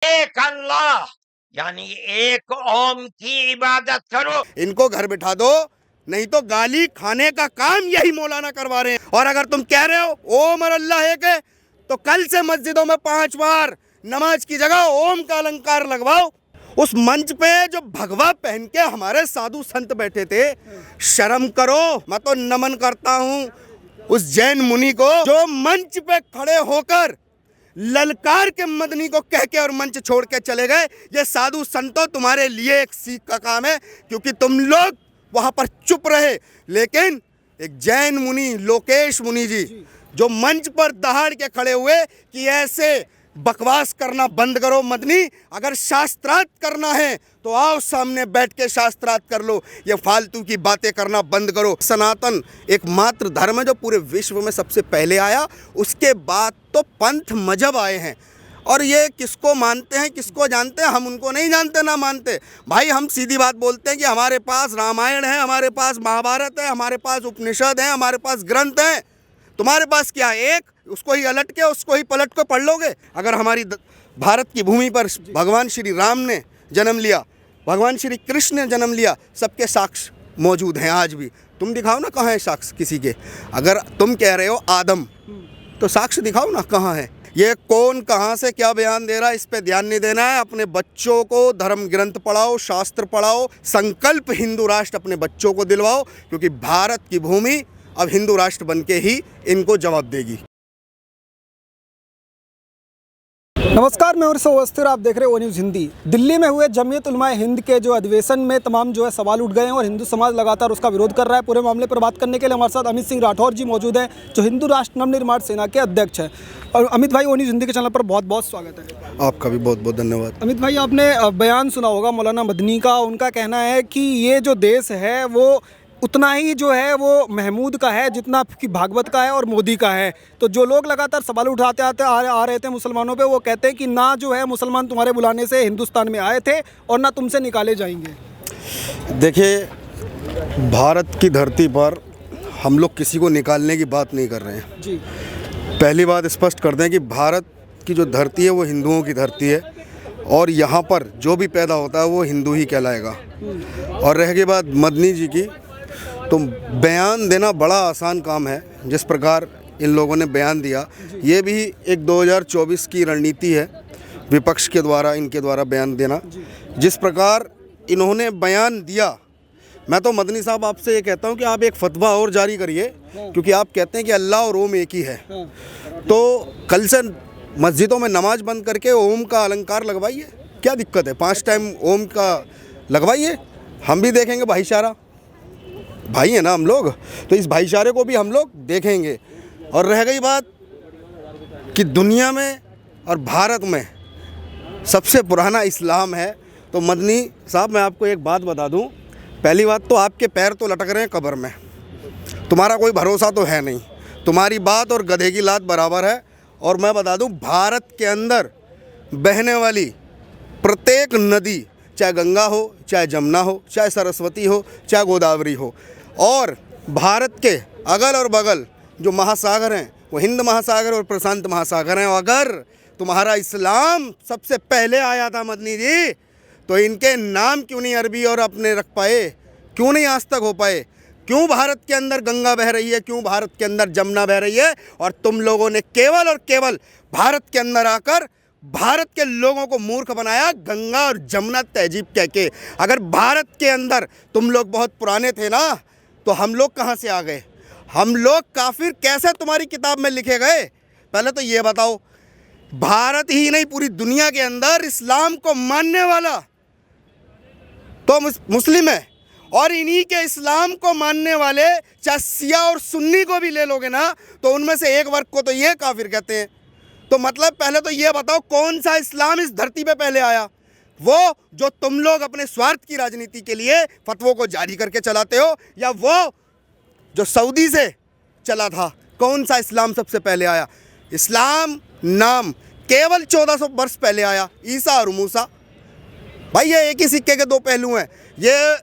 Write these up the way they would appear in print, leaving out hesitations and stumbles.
एक अल्लाह यानी एक ओम की इबादत करो। इनको घर बिठा दो, नहीं तो गाली खाने का काम यही मौलाना करवा रहे हैं। और अगर तुम कह रहे हो ओम और अल्लाह एक है, तो कल से मस्जिदों में 5 बार नमाज की जगह ओम का अलंकार लगवाओ। उस मंच पे जो भगवा पहन के हमारे साधु संत बैठे थे, शर्म करो। मैं तो नमन करता हूं उस जैन मुनि को जो मंच पे खड़े होकर ललकार के मदनी को कह के और मंच छोड़ के चले गए। ये साधु संतों तुम्हारे लिए एक सीख का काम है, क्योंकि तुम लोग वहां पर चुप रहे। लेकिन एक जैन मुनि लोकेश मुनि जी जो मंच पर दहाड़ के खड़े हुए कि ऐसे बकवास करना बंद करो मदनी, अगर शास्त्रार्थ करना है तो आओ सामने बैठ के शास्त्रार्थ कर लो, ये फालतू की बातें करना बंद करो। सनातन एकमात्र धर्म है जो पूरे विश्व में सबसे पहले आया, उसके बाद तो पंथ मजहब आए हैं। और ये किसको मानते हैं किसको जानते हैं, हम उनको नहीं जानते ना मानते भाई। हम सीधी बात बोलते हैं कि हमारे पास रामायण है, हमारे पास महाभारत है, हमारे पास उपनिषद है, हमारे पास ग्रंथ हैं। तुम्हारे पास क्या है? एक, उसको ही अलट के उसको ही पलट के पढ़ लोगे। अगर हमारी भारत की भूमि पर भगवान श्री राम ने जन्म लिया, भगवान श्री कृष्ण ने जन्म लिया, सबके साक्ष्य मौजूद हैं आज भी। तुम दिखाओ ना कहाँ है साक्ष्य किसी के। अगर तुम कह रहे हो आदम, तो साक्ष्य दिखाओ ना कहाँ है। ये कौन कहाँ से क्या बयान दे रहा है, इस पे ध्यान नहीं देना है। अपने बच्चों को धर्म ग्रंथ पढ़ाओ, शास्त्र पढ़ाओ, संकल्प हिंदू राष्ट्र अपने बच्चों को दिलवाओ, क्योंकि भारत की भूमि अब हिंदू राष्ट्र बनके ही इनको जवाब देगी। नमस्कार, मैं उर्स अवस्थी और आप देख रहे हैं ओ न्यूज़ हिंदी। दिल्ली में हुए जमीयत उलमाए हिंद के जो अधिवेशन में तमाम जो है सवाल उठ गए हैं और हिंदू समाज लगातार उसका विरोध कर रहा है। पूरे मामले पर बात करने के लिए हमारे साथ अमित सिंह राठौर जी मौजूद हैं, जो हिंदू राष्ट्र नवनिर्माण सेना के अध्यक्ष हैं। और अमित भाई, ओ न्यूज़ हिंदी के चैनल पर बहुत बहुत स्वागत है। आपका भी बहुत बहुत धन्यवाद। अमित भाई, आपने बयान सुना होगा मौलाना मदनी का। उनका कहना है कि ये जो देश है वो उतना ही जो है वो महमूद का है जितना कि भागवत का है और मोदी का है। तो जो लोग लगातार सवाल उठाते आ रहे थे मुसलमानों पे, वो कहते हैं कि ना जो है मुसलमान तुम्हारे बुलाने से हिंदुस्तान में आए थे और ना तुमसे निकाले जाएंगे। देखिए, भारत की धरती पर हम लोग किसी को निकालने की बात नहीं कर रहे हैं जी। पहली बात स्पष्ट कर दें कि भारत की जो धरती है वो हिंदुओं की धरती है, और यहाँ पर जो भी पैदा होता है वो हिंदू ही कहलाएगा। और रह गई बात मदनी जी की, तो बयान देना बड़ा आसान काम है। जिस प्रकार इन लोगों ने बयान दिया, ये भी एक 2024 की रणनीति है विपक्ष के द्वारा, इनके द्वारा बयान देना। जिस प्रकार इन्होंने बयान दिया, मैं तो मदनी साहब आपसे ये कहता हूँ कि आप एक फतवा और जारी करिए, क्योंकि आप कहते हैं कि अल्लाह और ओम एक ही है। तो कल से मस्जिदों में नमाज बंद करके ओम का अलंकार लगवाइए, क्या दिक्कत है? 5 टाइम ओम का लगवाइए, हम भी देखेंगे भाईचारा। भाई है ना हम लोग, तो इस भाईचारे को भी हम लोग देखेंगे। और रह गई बात कि दुनिया में और भारत में सबसे पुराना इस्लाम है, तो मदनी साहब मैं आपको एक बात बता दूं। पहली बात तो आपके पैर तो लटक रहे हैं कब्र में, तुम्हारा कोई भरोसा तो है नहीं, तुम्हारी बात और गधे की लात बराबर है। और मैं बता दूं, भारत के अंदर बहने वाली प्रत्येक नदी, चाहे गंगा हो, चाहे जमुना हो, चाहे सरस्वती हो, चाहे गोदावरी हो, और भारत के अगल और बगल जो महासागर हैं वो हिंद महासागर और प्रशांत महासागर हैं। अगर तुम्हारा इस्लाम सबसे पहले आया था मदनी जी, तो इनके नाम क्यों नहीं अरबी और अपने रख पाए, क्यों नहीं आज तक हो पाए? क्यों भारत के अंदर गंगा बह रही है, क्यों भारत के अंदर जमुना बह रही है? और तुम लोगों ने केवल और केवल भारत के अंदर आकर भारत के लोगों को मूर्ख बनाया, गंगा और जमुना तहजीब कह के। अगर भारत के अंदर तुम लोग बहुत पुराने थे ना, तो हम लोग कहाँ से आ गए? हम लोग काफिर कैसे तुम्हारी किताब में लिखे गए? पहले तो ये बताओ। भारत ही नहीं, पूरी दुनिया के अंदर इस्लाम को मानने वाला तो मुस्लिम है, और इन्हीं के इस्लाम को मानने वाले चाहे शिया और सुन्नी को भी ले लोगे ना, तो उनमें से एक वर्ग को तो ये काफिर कहते हैं। तो मतलब पहले तो ये बताओ, कौन सा इस्लाम इस धरती पे पहले आया? वो जो तुम लोग अपने स्वार्थ की राजनीति के लिए फतवों को जारी करके चलाते हो, या वो जो सऊदी से चला था? कौन सा इस्लाम सबसे पहले आया? इस्लाम नाम केवल 1400 वर्ष पहले आया, ईसा और मूसा। भाई ये एक ही सिक्के के दो पहलू हैं। ये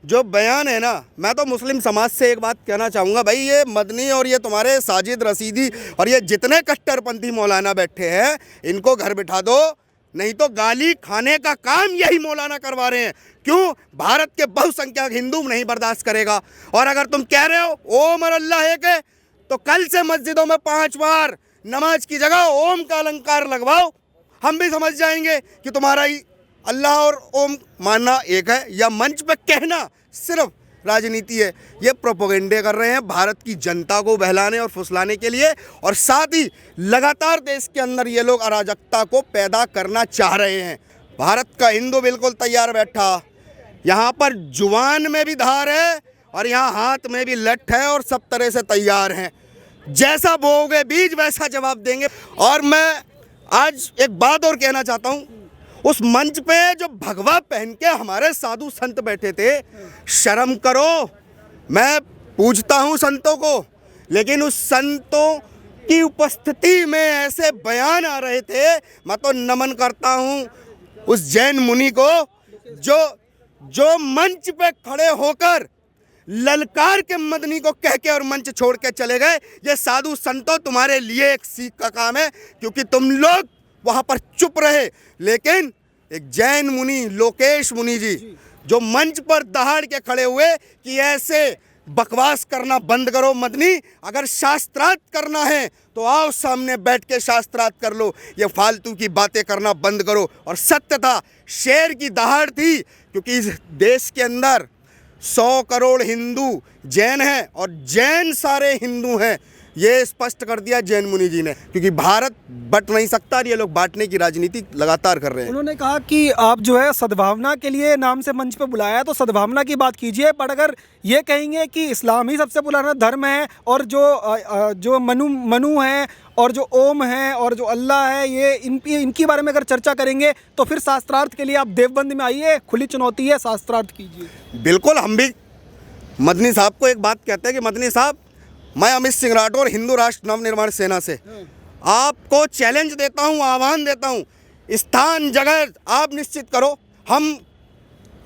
जो बयान है ना, मैं तो मुस्लिम समाज से एक बात कहना चाहूँगा, भाई ये मदनी और ये तुम्हारे साजिद रसीदी और ये जितने कट्टरपंथी मौलाना बैठे हैं, इनको घर बिठा दो, नहीं तो गाली खाने का काम यही मौलाना करवा रहे हैं। क्यों? भारत के बहुसंख्यक हिंदू नहीं बर्दाश्त करेगा। और अगर तुम कह रहे हो ओम और अल्लाह एक है, तो कल से मस्जिदों में 5 बार नमाज की जगह ओम का अलंकार लगवाओ, हम भी समझ जाएंगे कि तुम्हारा ही अल्लाह और ओम मानना एक है। या मंच पे कहना सिर्फ राजनीति है। ये प्रोपोगेंडे कर रहे हैं भारत की जनता को बहलाने और फुसलाने के लिए, और साथ ही लगातार देश के अंदर ये लोग अराजकता को पैदा करना चाह रहे हैं। भारत का हिंदू बिल्कुल तैयार बैठा, यहाँ पर जुबान में भी धार है और यहाँ हाथ में भी लठ है, और सब तरह से तैयार हैं। जैसा बोओगे बीज वैसा जवाब देंगे। और मैं आज एक बात और कहना चाहता हूँ, उस मंच पे जो भगवा पहन के हमारे साधु संत बैठे थे, शर्म करो। मैं पूछता हूँ संतों को, लेकिन उस संतों की उपस्थिति में ऐसे बयान आ रहे थे। मैं तो नमन करता हूँ उस जैन मुनि को जो मंच पे खड़े होकर ललकार के मदनी को कह के और मंच छोड़ के चले गए। ये साधु संतों तुम्हारे लिए एक सीख का काम है, क्योंकि तुम लोग वहाँ पर चुप रहे। लेकिन एक जैन मुनि लोकेश मुनि जी जो मंच पर दहाड़ के खड़े हुए कि ऐसे बकवास करना बंद करो मदनी, अगर शास्त्रार्थ करना है तो आओ सामने बैठ के शास्त्रार्थ कर लो, ये फालतू की बातें करना बंद करो। और सत्य था, शेर की दहाड़ थी, क्योंकि इस देश के अंदर 100 करोड़ हिंदू जैन हैं और जैन सारे हिंदू हैं। ये स्पष्ट कर दिया जैन मुनि जी ने, क्योंकि भारत बट नहीं सकता और ये लोग बांटने की राजनीति लगातार कर रहे हैं। उन्होंने कहा कि आप जो है सद्भावना के लिए नाम से मंच पे बुलाया है, तो सद्भावना की बात कीजिए। पर अगर ये कहेंगे कि इस्लाम ही सबसे पुराना धर्म है और जो मनु है और जो ओम है और जो अल्लाह है, ये इनकी बारे में अगर चर्चा करेंगे तो फिर शास्त्रार्थ के लिए आप देवबंद में आइए, खुली चुनौती है, शास्त्रार्थ कीजिए। बिल्कुल, हम भी मदनी साहब को एक बात कहते हैं कि मदनी साहब, मैं अमित सिंह राठौर हिंदू राष्ट्र नवनिर्माण सेना से आपको चैलेंज देता हूं, आह्वान देता हूं, स्थान जगह आप निश्चित करो, हम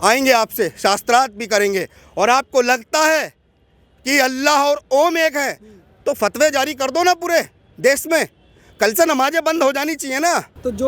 आएंगे आपसे, शास्त्रार्थ भी करेंगे। और आपको लगता है कि अल्लाह और ओम एक है तो फतवे जारी कर दो ना पूरे देश में, कल से नमाजें बंद हो जानी चाहिए ना। तो जो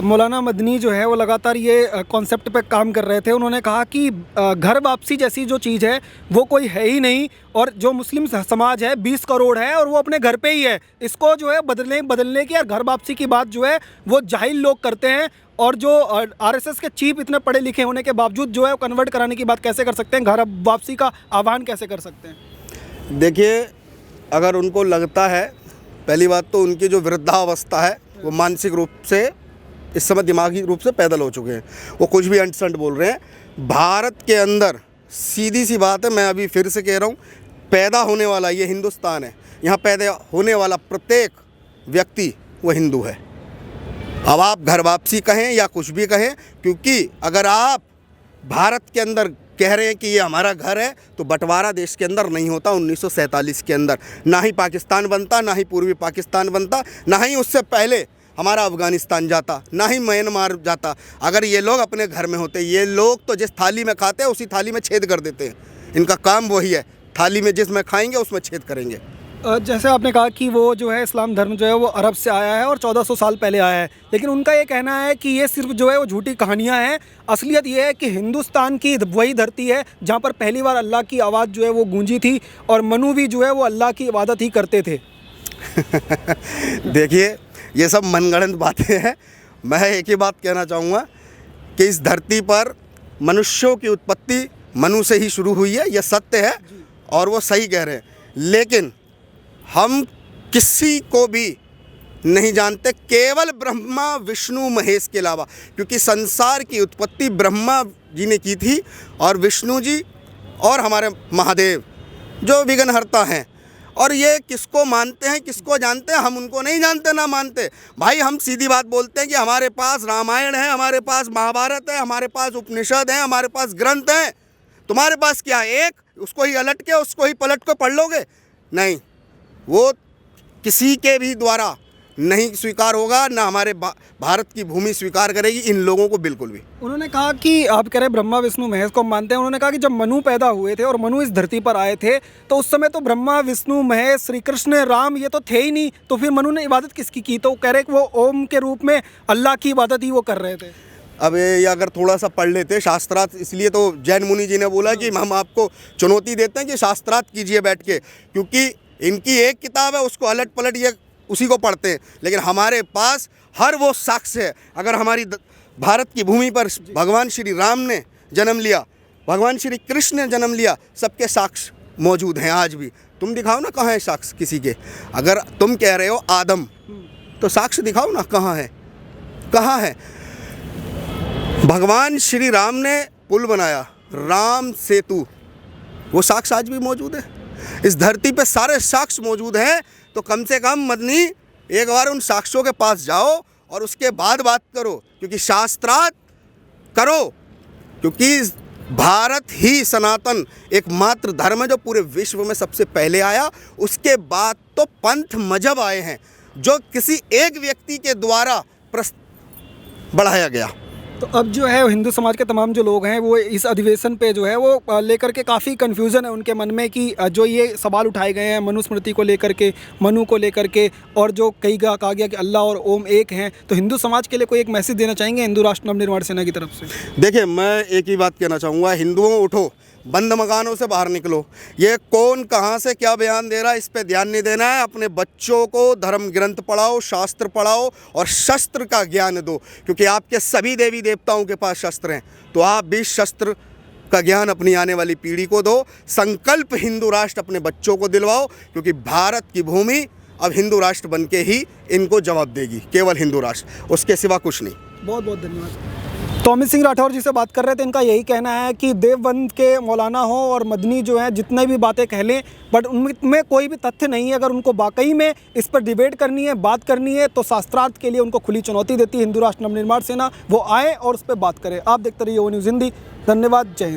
मौलाना मदनी जो है वो लगातार ये कॉन्सेप्ट पे काम कर रहे थे। उन्होंने कहा कि घर वापसी जैसी जो चीज़ है वो कोई है ही नहीं, और जो मुस्लिम समाज है 20 करोड़ है और वो अपने घर पे ही है। इसको जो है बदलने की और घर वापसी की बात जो है वो जाहिल लोग करते हैं, और जो आरएसएस के चीफ इतने पढ़े लिखे होने के बावजूद जो है वो कन्वर्ट कराने की बात कैसे कर सकते हैं, घर वापसी का आह्वान कैसे कर सकते हैं? देखिए, अगर उनको लगता है, पहली बात तो उनकी जो वृद्धावस्था है वो मानसिक रूप से, इस समय दिमागी रूप से पैदल हो चुके हैं, वो कुछ भी अंटसंट बोल रहे हैं। भारत के अंदर सीधी सी बात है, मैं अभी फिर से कह रहा हूँ, पैदा होने वाला ये हिंदुस्तान है, यहाँ पैदा होने वाला प्रत्येक व्यक्ति वो हिंदू है। अब आप घर वापसी कहें या कुछ भी कहें, क्योंकि अगर आप भारत के अंदर कह रहे हैं कि ये हमारा घर है, तो बंटवारा देश के अंदर नहीं होता। 1947 के अंदर ना ही पाकिस्तान बनता, ना ही पूर्वी पाकिस्तान बनता, ना ही उससे पहले हमारा अफ़गानिस्तान जाता, ना ही म्यांमार जाता। अगर ये लोग अपने घर में होते, ये लोग तो जिस थाली में खाते हैं उसी थाली में छेद कर देते हैं। इनका काम वही है, थाली में जिसमें खाएंगे उसमें छेद करेंगे। जैसे आपने कहा कि वो जो है इस्लाम धर्म जो है वो अरब से आया है और 1400 साल पहले आया है, लेकिन उनका ये कहना है कि ये सिर्फ जो है वो झूठी कहानियां हैं। असलियत ये है कि हिंदुस्तान की वही धरती है जहाँ पर पहली बार अल्लाह की आवाज़ जो है वो गूंजी थी, और मनु भी जो है वो अल्लाह की इबादत ही करते थे। देखिए, ये सब मनगढ़ंत बातें हैं। मैं एक ही बात कहना चाहूँगा कि इस धरती पर मनुष्यों की उत्पत्ति मनु से ही शुरू हुई है, यह सत्य है और वो सही कह रहे हैं। लेकिन हम किसी को भी नहीं जानते, केवल ब्रह्मा विष्णु महेश के अलावा, क्योंकि संसार की उत्पत्ति ब्रह्मा जी ने की थी और विष्णु जी और हमारे महादेव जो विघ्नहर्ता हैं। और ये किसको मानते हैं, किसको जानते हैं, हम उनको नहीं जानते ना मानते। भाई, हम सीधी बात बोलते हैं कि हमारे पास रामायण है, हमारे पास महाभारत है, हमारे पास उपनिषद हैं, हमारे पास ग्रंथ हैं। तुम्हारे पास क्या है? एक, उसको ही अलट के उसको ही पलट को पढ़ लोगे? नहीं, वो किसी के भी द्वारा नहीं स्वीकार होगा, ना हमारे भारत की भूमि स्वीकार करेगी इन लोगों को, बिल्कुल भी। उन्होंने कहा कि आप कह रहे ब्रह्मा विष्णु महेश को मानते हैं, उन्होंने कहा कि जब मनु पैदा हुए थे और मनु इस धरती पर आए थे तो उस समय तो ब्रह्मा विष्णु महेश श्री कृष्ण राम ये तो थे ही नहीं, तो फिर मनु ने इबादत किसकी की? तो कह रहे कि वो ओम के रूप में अल्लाह की इबादत ही वो कर रहे थे। अब ये अगर थोड़ा सा पढ़ लेते शास्त्रार्थ, इसलिए तो जैन मुनि जी ने बोला कि हम आपको चुनौती देते हैं कि शास्त्रार्थ कीजिए बैठ के, क्योंकि इनकी एक किताब है उसको अलट पलट ये उसी को पढ़ते हैं, लेकिन हमारे पास हर वो साक्ष्य है। अगर हमारी भारत की भूमि पर भगवान श्री राम ने जन्म लिया, भगवान श्री कृष्ण ने जन्म लिया, सबके साक्ष्य मौजूद हैं आज भी। तुम दिखाओ ना कहाँ है साक्ष्य किसी के। अगर तुम कह रहे हो आदम, तो साक्ष्य दिखाओ ना कहाँ है, कहाँ है। भगवान श्री राम ने पुल बनाया, राम सेतु, वो साक्ष्य आज भी मौजूद है। इस धरती पे सारे साक्ष्य मौजूद हैं, तो कम से कम मदनी एक बार उन साक्ष्यों के पास जाओ और उसके बाद बात करो, क्योंकि शास्त्रार्थ करो, क्योंकि भारत ही सनातन एकमात्र धर्म है जो पूरे विश्व में सबसे पहले आया। उसके बाद तो पंथ मजहब आए हैं जो किसी एक व्यक्ति के द्वारा बढ़ाया गया। तो अब जो है हिंदू समाज के तमाम जो लोग हैं वो इस अधिवेशन पे जो है वो लेकर के काफ़ी कन्फ्यूज़न है उनके मन में कि जो ये सवाल उठाए गए हैं मनुस्मृति को लेकर के, मनु को लेकर के, और जो कहा गया कि अल्लाह और ओम एक हैं, तो हिंदू समाज के लिए कोई एक मैसेज देना चाहेंगे हिंदू राष्ट्र नवनिर्माण सेना की तरफ से? देखिए, मैं एक ही बात कहना चाहूँगा, हिंदुओं उठो, बंद मकानों से बाहर निकलो। ये कौन कहाँ से क्या बयान दे रहा है इस पे ध्यान नहीं देना है। अपने बच्चों को धर्म ग्रंथ पढ़ाओ, शास्त्र पढ़ाओ और शस्त्र का ज्ञान दो, क्योंकि आपके सभी देवी देवताओं के पास शस्त्र हैं, तो आप भी शस्त्र का ज्ञान अपनी आने वाली पीढ़ी को दो। संकल्प हिंदू राष्ट्र अपने बच्चों को दिलवाओ, क्योंकि भारत की भूमि अब हिंदू राष्ट्र बन के ही इनको जवाब देगी, केवल हिंदू राष्ट्र, उसके सिवा कुछ नहीं। बहुत बहुत धन्यवाद। तो अमित सिंह राठौर जी से बात कर रहे थे, इनका यही कहना है कि देवबंद के मौलाना हो और मदनी जो है जितने भी बातें कह लें, बट उनमें कोई भी तथ्य नहीं है। अगर उनको वाकई में इस पर डिबेट करनी है, बात करनी है, तो शास्त्रार्थ के लिए उनको खुली चुनौती देती है हिंदू राष्ट्र नवनिर्माण सेना, वो आए और उस पर बात करें। आप देखते रहिए ओ न्यूज़ हिंदी। धन्यवाद, जय हिंद।